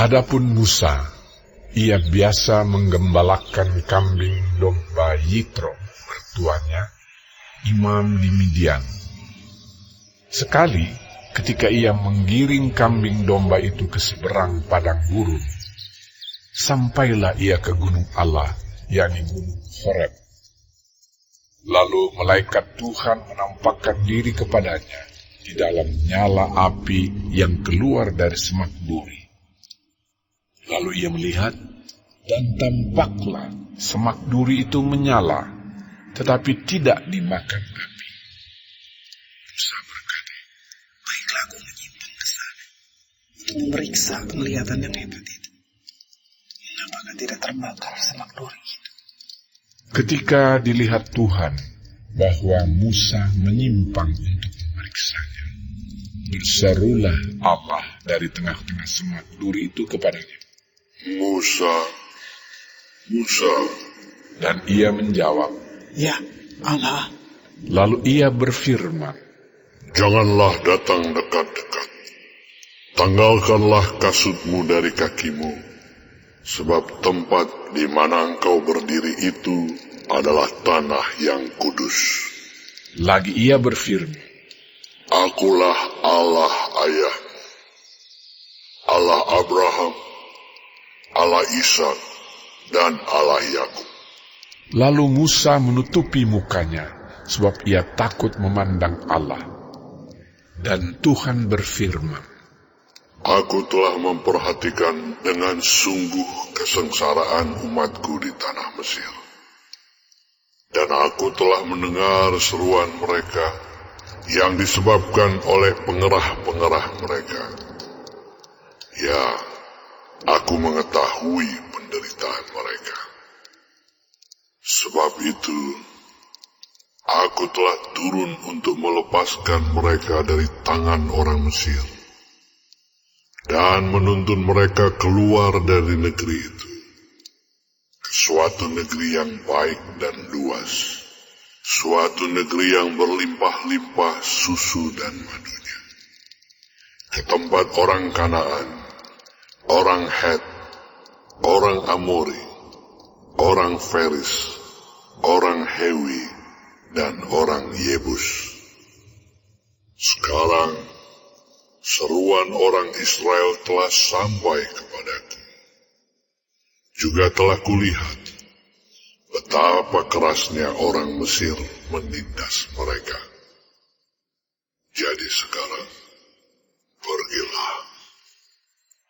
Adapun Musa, ia biasa menggembalakan kambing domba Yitro, mertuanya, imam di Midian. Sekali, ketika ia menggiring kambing domba itu ke seberang padang gurun, sampailah ia ke gunung Allah, yakni gunung Horeb. Lalu malaikat Tuhan menampakkan diri kepadanya di dalam nyala api yang keluar dari semak duri. Lalu ia melihat, dan tampaklah semak duri itu menyala, tetapi tidak dimakan api. Musa berkata, baiklah aku menyimpan ke sana untuk memeriksa penglihatan yang hebat itu. Apakah tidak terbakar semak duri itu? Ketika dilihat Tuhan bahwa Musa menyimpang untuk memeriksanya, berserulah Allah dari tengah-tengah semak duri itu kepadanya, Musa, Musa. Dan ia menjawab, Ya, Allah. Lalu ia berfirman, Janganlah datang dekat-dekat. Tanggalkanlah kasutmu dari kakimu, sebab tempat di mana engkau berdiri itu adalah tanah yang kudus. Lagi ia berfirman, Akulah Allah ayahmu, Allah Abraham, Allah Ishak, dan Allah Yakub. Lalu Musa menutupi mukanya, sebab ia takut memandang Allah. Dan Tuhan berfirman, Aku telah memperhatikan dengan sungguh kesengsaraan umatku di tanah Mesir. Dan aku telah mendengar seruan mereka yang disebabkan oleh pengerah-pengerah mereka. Ya, aku mengetahui penderitaan mereka. Sebab itu, aku telah turun untuk melepaskan mereka dari tangan orang Mesir dan menuntun mereka keluar dari negeri itu ke suatu negeri yang baik dan luas, suatu negeri yang berlimpah-limpah susu dan madunya, ke tempat orang Kanaan, orang Het, orang Amori, orang Feris, orang Hewi, dan orang Yebus. Sekarang, seruan orang Israel telah sampai kepadaku. Juga telah kulihat betapa kerasnya orang Mesir menindas mereka. Jadi sekarang, pergilah.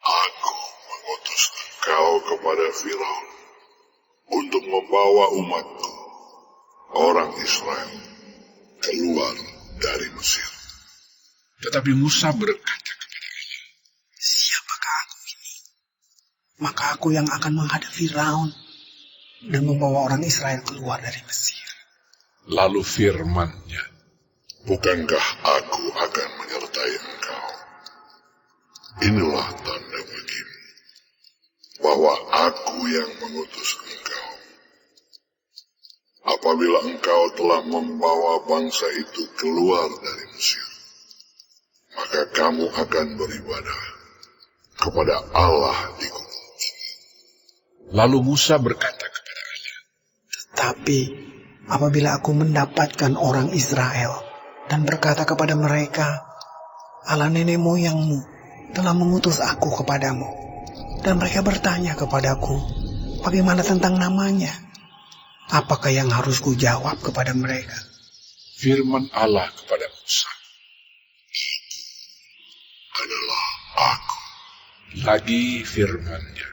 Aku mengutus engkau kepada Firaun untuk membawa umatku, orang Israel, keluar dari Mesir. Tetapi Musa berkata kepada Allah, Siapakah aku ini? Maka aku yang akan menghadap Firaun dan membawa orang Israel keluar dari Mesir. Lalu firman-Nya, Bukankah aku akan menyertai engkau? Inilah tanda bagimu bahwa aku yang mengutus engkau. Apabila engkau telah membawa bangsa itu keluar dari Mesir, maka kamu akan beribadah kepada Allah di gunung ini. Lalu Musa berkata kepada Allah, Tetapi apabila aku mendapatkan orang Israel dan berkata kepada mereka, Allah nenek moyangmu telah mengutus aku kepadamu, dan mereka bertanya kepadaku, bagaimana tentang namanya? Apakah yang harus kujawab kepada mereka? firman Allah kepada Musa, Adalah aku. lagi firman-Nya,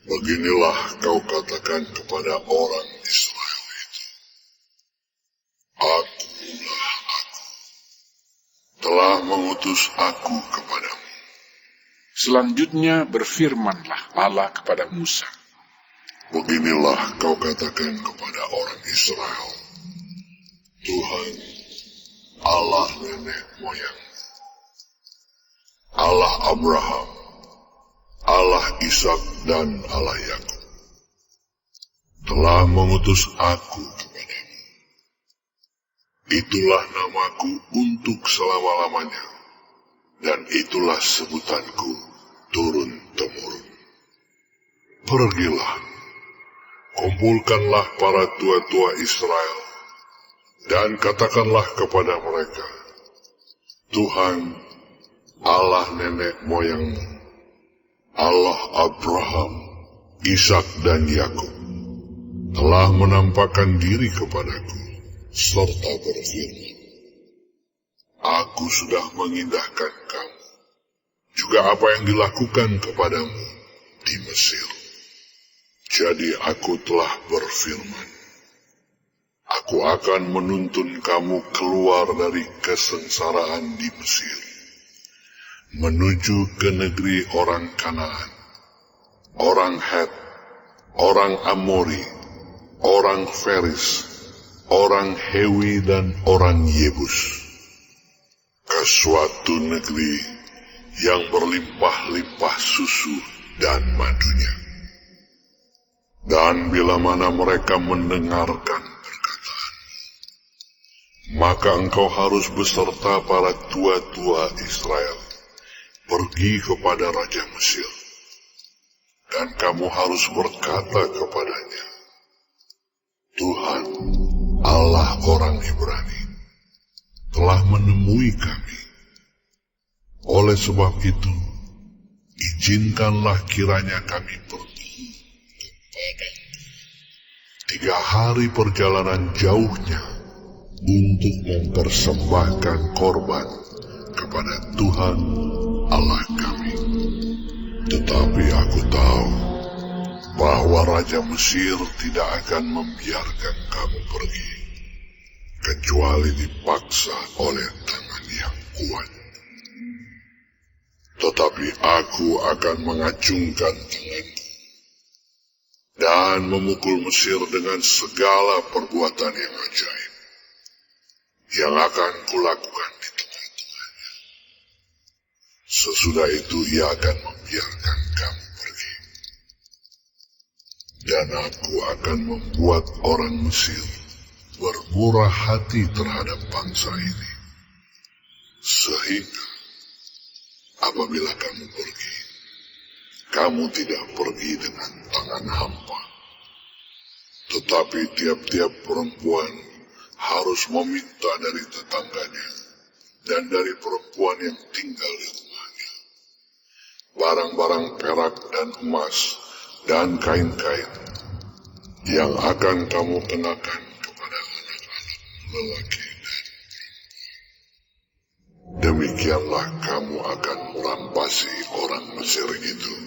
Beginilah kau katakan kepada orang Israel itu. Akulah aku. Telah mengutus aku kepadamu. Selanjutnya berfirmanlah Allah kepada Musa, Beginilah kau katakan kepada orang Israel. Tuhan, Allah nenek moyang, Allah Abraham, Allah Ishak dan Allah Yakub, telah mengutus aku kepadamu. Itulah namaku untuk selama-lamanya, dan itulah sebutanku turun-temurun. Pergilah, kumpulkanlah para tua-tua Israel, dan katakanlah kepada mereka, Tuhan, Allah nenek moyangmu, Allah Abraham, Ishak dan Yakub, telah menampakkan diri kepadaku, serta berfirman, Aku sudah mengindahkan kamu, juga apa yang dilakukan kepadamu di Mesir. Jadi aku telah berfirman, Aku akan menuntun kamu keluar dari kesengsaraan di Mesir, menuju ke negeri orang Kanaan, orang Het, orang Amori, orang Feris, orang Hewi dan orang Yebus, ke suatu negeri yang berlimpah-limpah susu dan madunya. Dan bila mana mereka mendengarkan perkataan, maka engkau harus beserta para tua-tua Israel pergi kepada Raja Mesir, dan kamu harus berkata kepadanya, Tuhan, Allah orang Ibrani, telah menemui kami. Oleh sebab itu, izinkanlah kiranya kami pergi 3 hari perjalanan jauhnya untuk mempersembahkan korban kepada Tuhan Allah kami. Tetapi aku tahu bahwa Raja Mesir tidak akan membiarkan kamu pergi, kecuali dipaksa oleh tangan yang kuat. Tetapi aku akan mengacungkan tanganku dan memukul Mesir dengan segala perbuatan yang ajaib yang akan kulakukan di tengah-tengahnya. Sesudah itu ia akan membiarkan kamu pergi. Dan aku akan membuat orang Mesir bermurah hati terhadap bangsa ini, sehingga apabila kamu pergi, kamu tidak pergi dengan tangan hampa, tetapi tiap-tiap perempuan harus meminta dari tetangganya dan dari perempuan yang tinggal di rumahnya barang-barang perak dan emas dan kain-kain yang akan kamu kenakan kepada anak-anak lelaki dan perempuan. Demikianlah kamu akan merampasi orang Mesir itu.